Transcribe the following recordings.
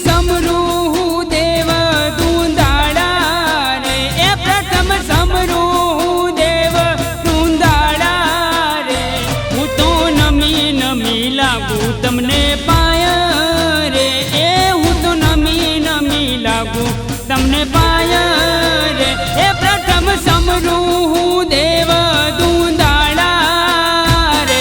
સમરૂ દેવ દુંદાળા રે, એ પ્રથમ સમરૂ દેવ દુંદાળા રે, હું તો નમી નમી લાગુ તમને પાય રે, એ હું તો નમી નમી લાગુ તમને પાય રે, એ પ્રથમ સમરૂ દેવ દુંદાળા રે.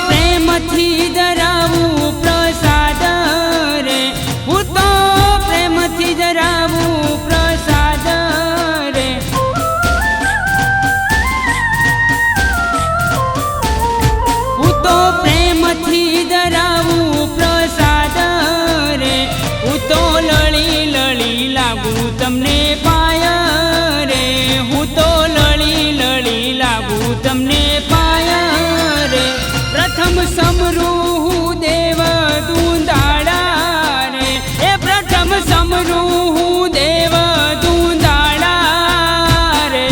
પ્રેમથી ધરાવું પ્રસાદ રે, હું તો પ્રેમથી ધરાવું પ્રસાદ રે, હું તો પ્રેમથી ધરાવું પ્રસાદ રે, હું તો લળી લળી લાગુ તમને પાય રે, હું તો લળી લળી લાગુ તમને પાય રે, પ્રથમ સમરૂ દેવ દુંદાળા રે, એ પ્રથમ સમરૂ દેવ દુંદાળા રે.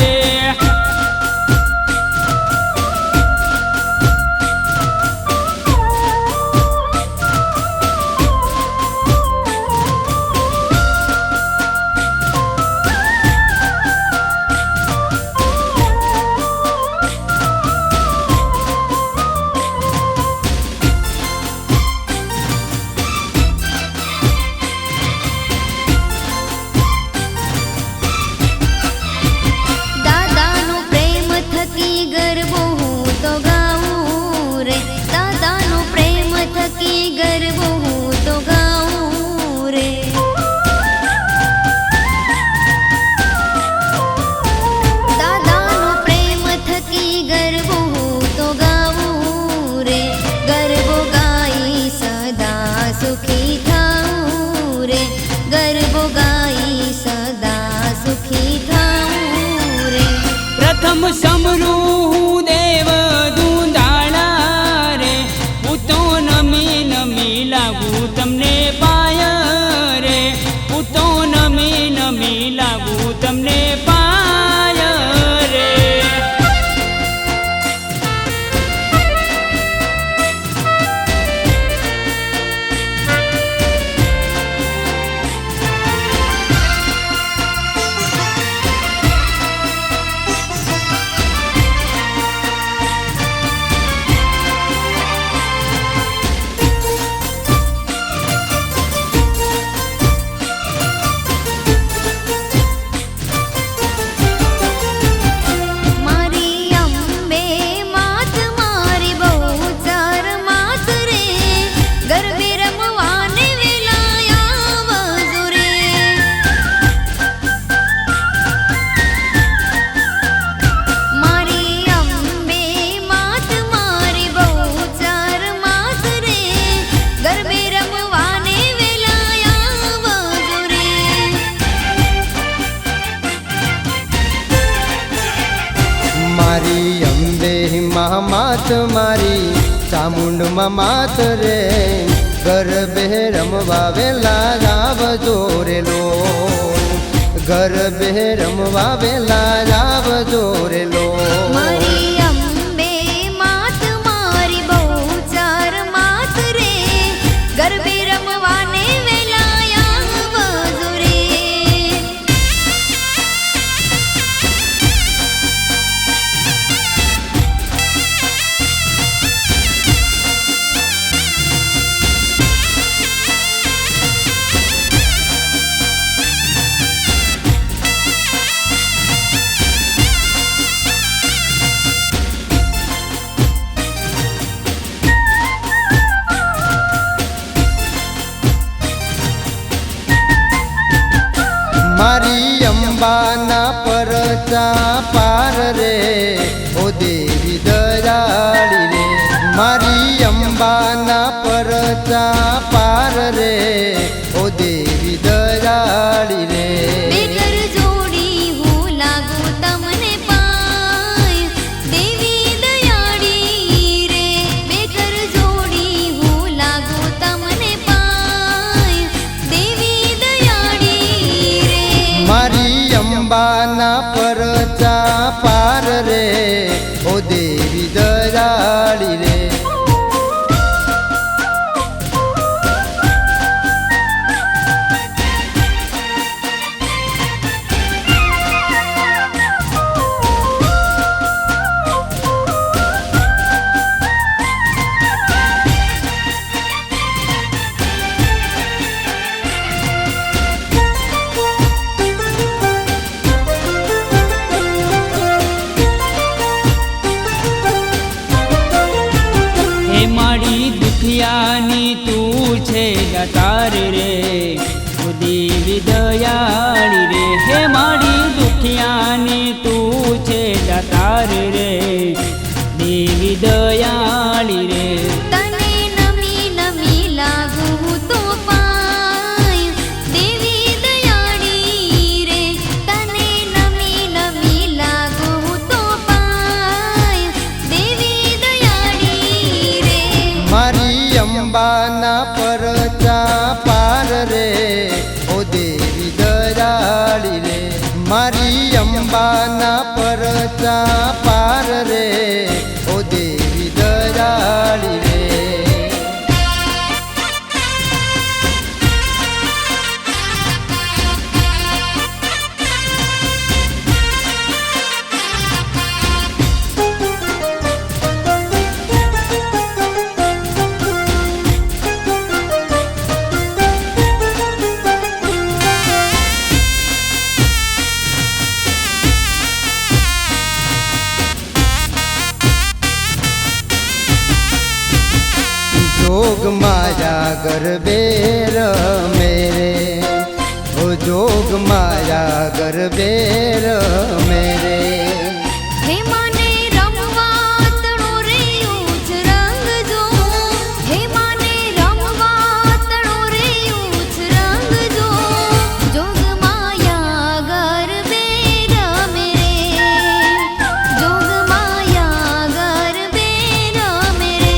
પ્રથમ સમરૂ દેવ દુંદાળા રે, હું તો નમી નમી લાગુ તમને પાય રે, હું તો નમી નમી લાગુ તમને પાય રે. મારી અંબે માત મારી ચામુંડમાં માત રે, ગરબે રમવા વેલા આવજો રે લોલ, ગરબે રમવા વેલા આવજો રે લોલ. મારી અંબે માત મારી બહુ ચાર માત રે, ગરબે રમવાને વેલા આવજો રે. મારી અંબાના પરચા પાર રે, ઓ દેવી દયાળી રે, મારી અંબાના અંબાના પરચા પાર રે ઓ દેવી દયાળી રે બેકર જોડી હું લાગુ તમને પાય દેવી દયાળી રે બેકર જોડી હું લાગુ તમને પાય દેવી દયાળી રે મારી અંબાના પરચા પાર રે ઓ દેવી દયાળી રે હે મારી દુખિયાની તું છે દાતાર રે ઓ દેવી દયાળી રે હે મારી દુખિયાની તું છે દાતાર રે દેવી દયાળી રે તને નમી નમી લાગુ હું તો પાય દેવી દયાળી રે તને નમી નમી લાગુ હું તો પાય દેવી દયાળી રે મારી અંબાના પરચા પાર રે ઓ દેવી દયાળી રે મારી અંબાના પરચા પાર રે ઓ દેવી દયાળી રે जोग माया गरबे मेरे ओ जोग माया गरबे मेरे હે માને રમવા તણો રે ઊંચ રંગ જો હે માને રમવા તણો રે ઊંચ રંગ જો જોગ માયા ગરબે રમે રે જોગ માયા ગરબે રમે રે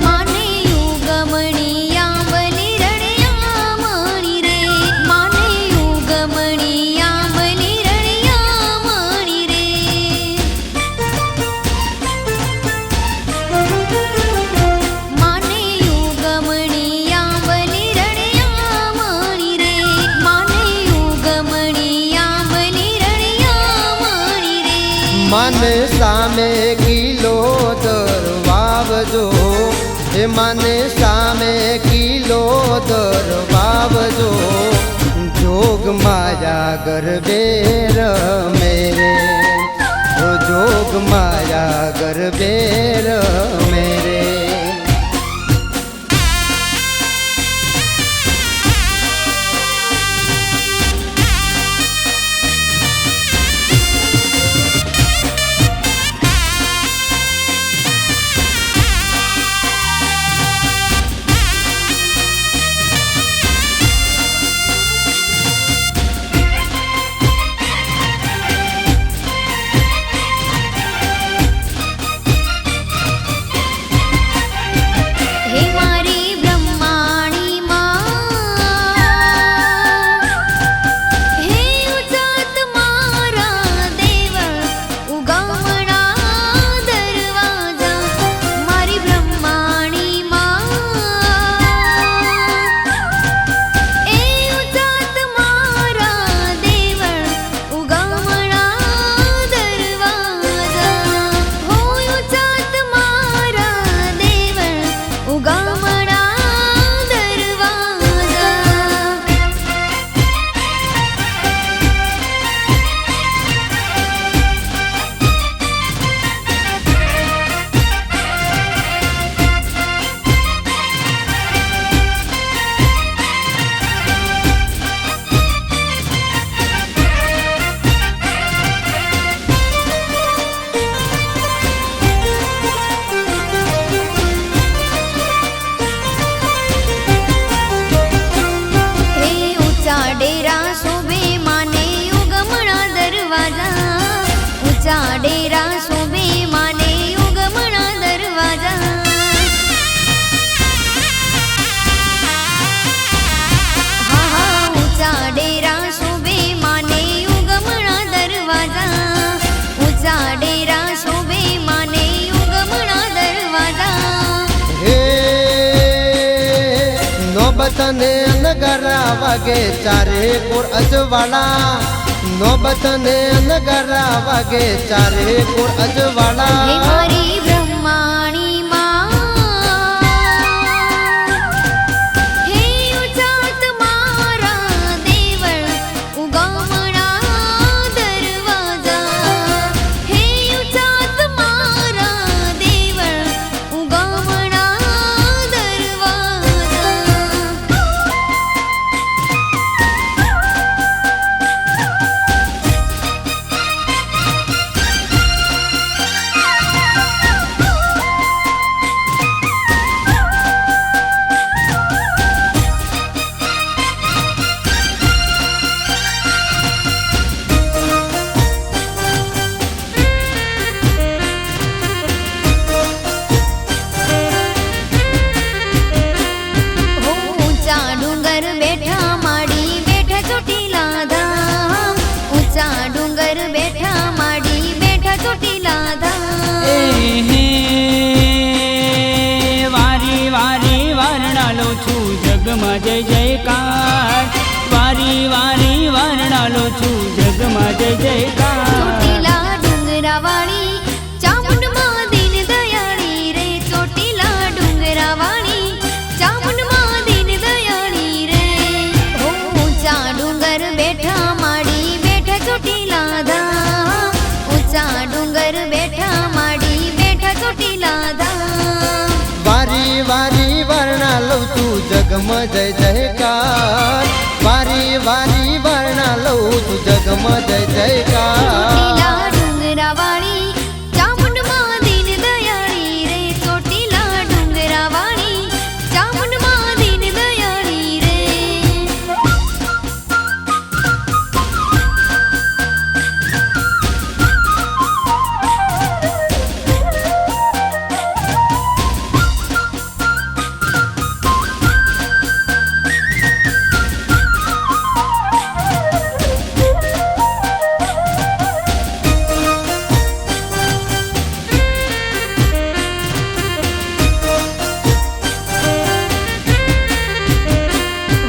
માને યુગમણી આંબલી રણિયા મણી રે માને યુગમણી આંબલી રણિયા મણી રે માને યુગમણી આંબલી રણિયા મણી રે માને યુગમણી આંબલી રણિયા મણી રે માને સામે કિલો દરવાવજો એ માને સામે કિલો દરવાવજો જોગ માયા ગરબે મેરે ઓ જોગ માયા ગરબે મેરે નોબતને નગરા વાગે ચારે કોર અજવાળા નોબતને નગરા વાગે ચારે કોર હે અજવાળા મારી બ્રહ્માણી માં હે ઉચાત મારા દેવળ ઉગામણા દરવાજા હે ઉચાત મારા દેવળ ઉગામણા દરવાજા ઊંચા ડુંગર બેઠા માડી બેઠા ચોટીલા ધામ ઊંચા ડુંગર બેઠા માડી બેઠા ચોટીલા ધામ હે વારી વારી વારણાલો છું જગમાં જય જયકાર વારી વારી વારણાલો છું જગમાં જય જયકાર ચોટીલા ડુંગરાવાળી ચામુંડમાં દીન દયાળી રે ચોટીલા ડુંગરાવાળી ચામુંડમાં દીન દયાળી રે ઊંચા ડુંગર બેઠા માડી બેઠા ચોટીલા ધામ ઊંચા ડુંગર બેઠા માડી બેઠા ચોટીલા ધામ વારી વારી વર્ણા લઉં છું જગમાં જય જયકાર વારી વારી વર્ણા લઉં છું જગમાં જય જયકાર ચોટીલા ડુંગરાવાળી ચામુંડમાં દીન દયાળી રે ચોટીલા ડુંગરાવાળી ચામુંડમાં દીન દયાળી રે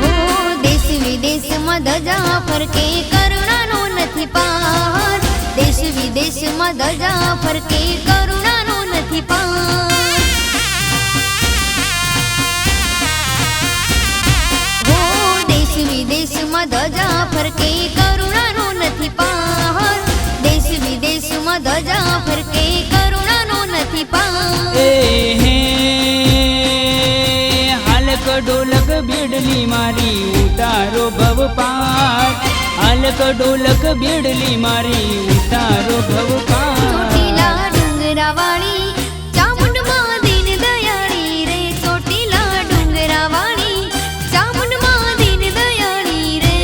હો દેશ વિદેશમાં ધજા ફરકે કરુણાનો નથી પાર દેશ વિદેશમાં ધજા ફરકે કરુણાનો નથી પાર હો દેશ વિદેશમાં ધજા ફરકે કરુણાનો નથી પાર દેશ વિદેશમાં ધજા ફરકે કરુણાનો નથી પાર હે હાલક ડોલક બેડલી મારી ઉતારો ભવ પાર હાલક ડોલક બેડલી મારી ઉતારો ભવ પાર ચોટીલા ડુંગરાવાળી ચામુંડમાં દીન દયાળી રે ચોટીલા ડુંગરાવાળી ચામુંડમાં દીન દયાળી રે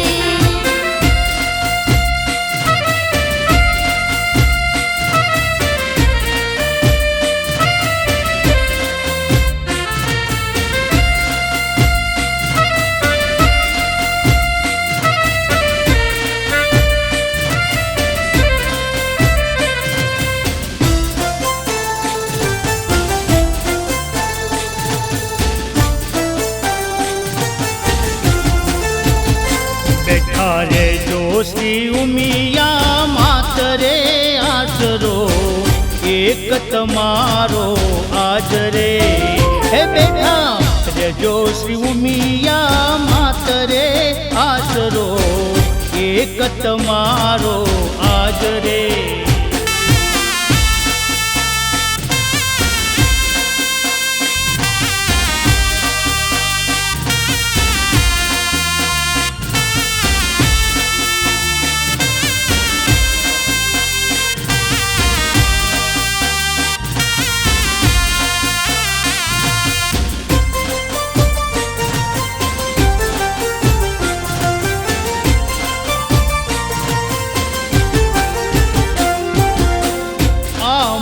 બેઠા રે જોશી ઉમિયા માતરે આશરો એક તમારો આજરે હે બેઠા રે જોશી ઉમિયા માતરે આશરો એક તમારો આજરે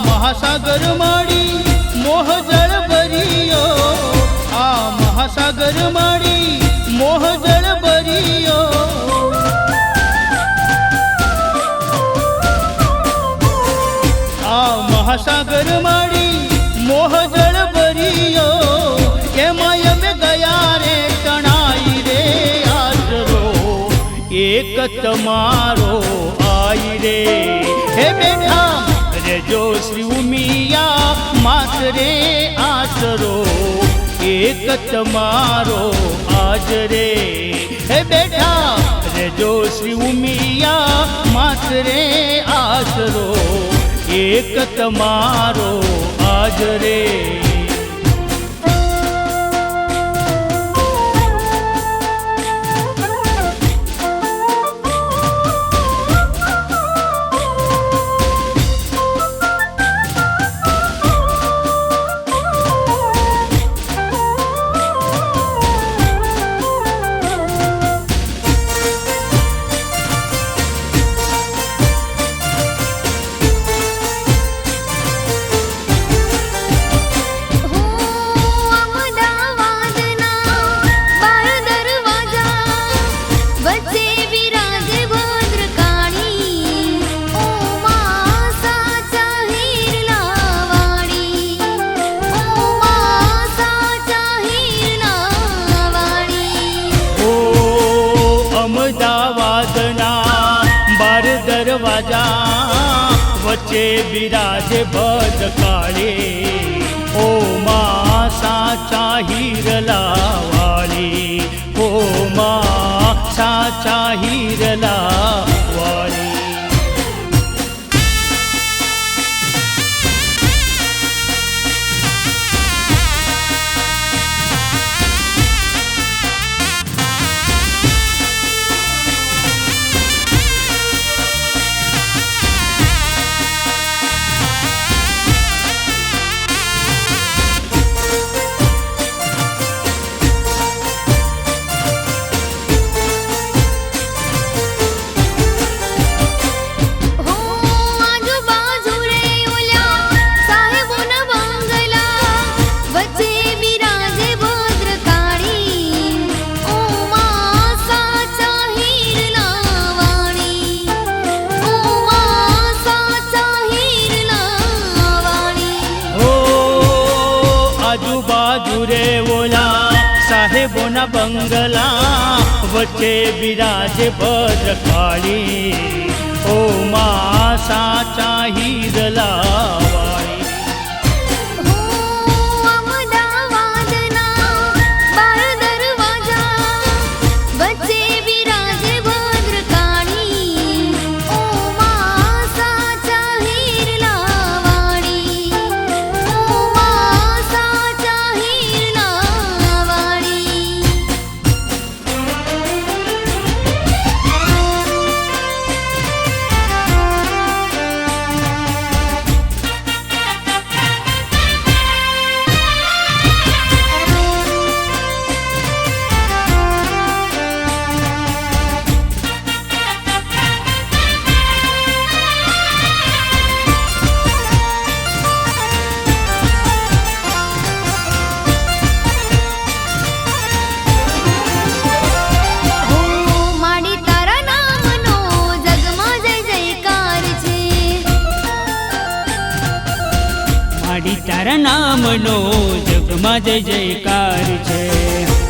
મહાસાગર માડી મોહ જળ ભરિયો આ મહાસાગર માડી મોહ જળ ભરિયો આ મહાસાગર માડી મોહ જળ ભરિયો એમાં અમે ગયા રે તણાઈ તમારો આઈ રે હે બેઠા રેજો શ્રી ઉમિયા માત રે આસરો એક તમારો આજ રે હે બેઠા રેજો શ્રી ઉમિયા માત રે આસરો એક તમારો આજ રે વચ્ચે બિરાજે ભદ્રકાળી ઓ માં સાચા હીરલા વાળી ઓ માં સાચા હીરલા વાળી સાહેબોના બંગલા વચ્ચે બિરાજે ભદ્રકાળી ઓ માં સાચા હીરલા વાળી તારા નામનો જગમાં જય જયકાર છે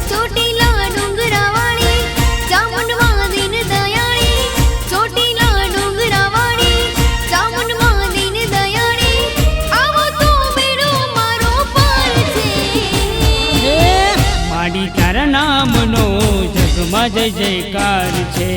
ચોટીલા ડુંગરાવાળી ચામુંડમાં દીન દયાળી ચોટીલા ડુંગરાવાળી ચામુંડમાં દીન દયાળી આવો તો બેડો મારો પાર છે માડી તારા નામનો જગમાં જય જયકાર છે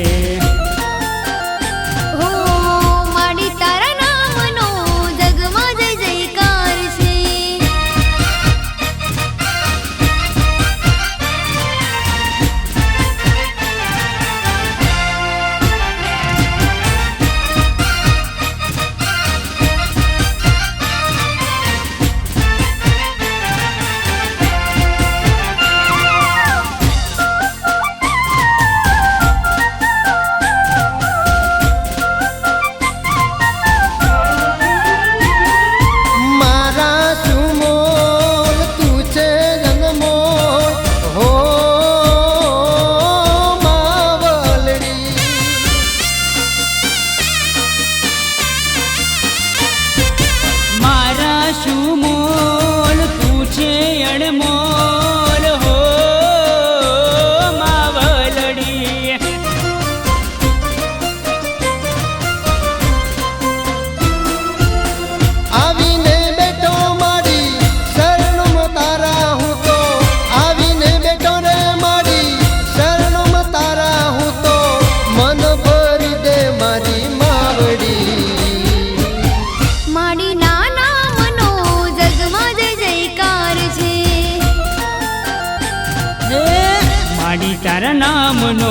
માડી તારા નામનો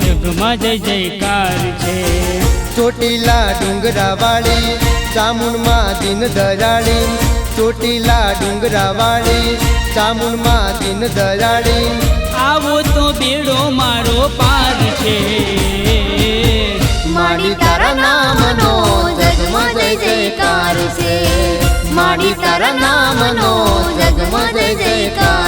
જગમાં જય જયકાર છે. ચોટીલા ડુંગરાવાળી ચામુંડમાં દીન દયાળી, ચોટીલા ડુંગરાવાળી ચામુંડમાં દીન દયાળી. આવો તો બેડો મારો પાર છે. માડી તારા નામનો જગમાં જય જયકાર છે. માડી તારા નામનો જગમાં જય જયકાર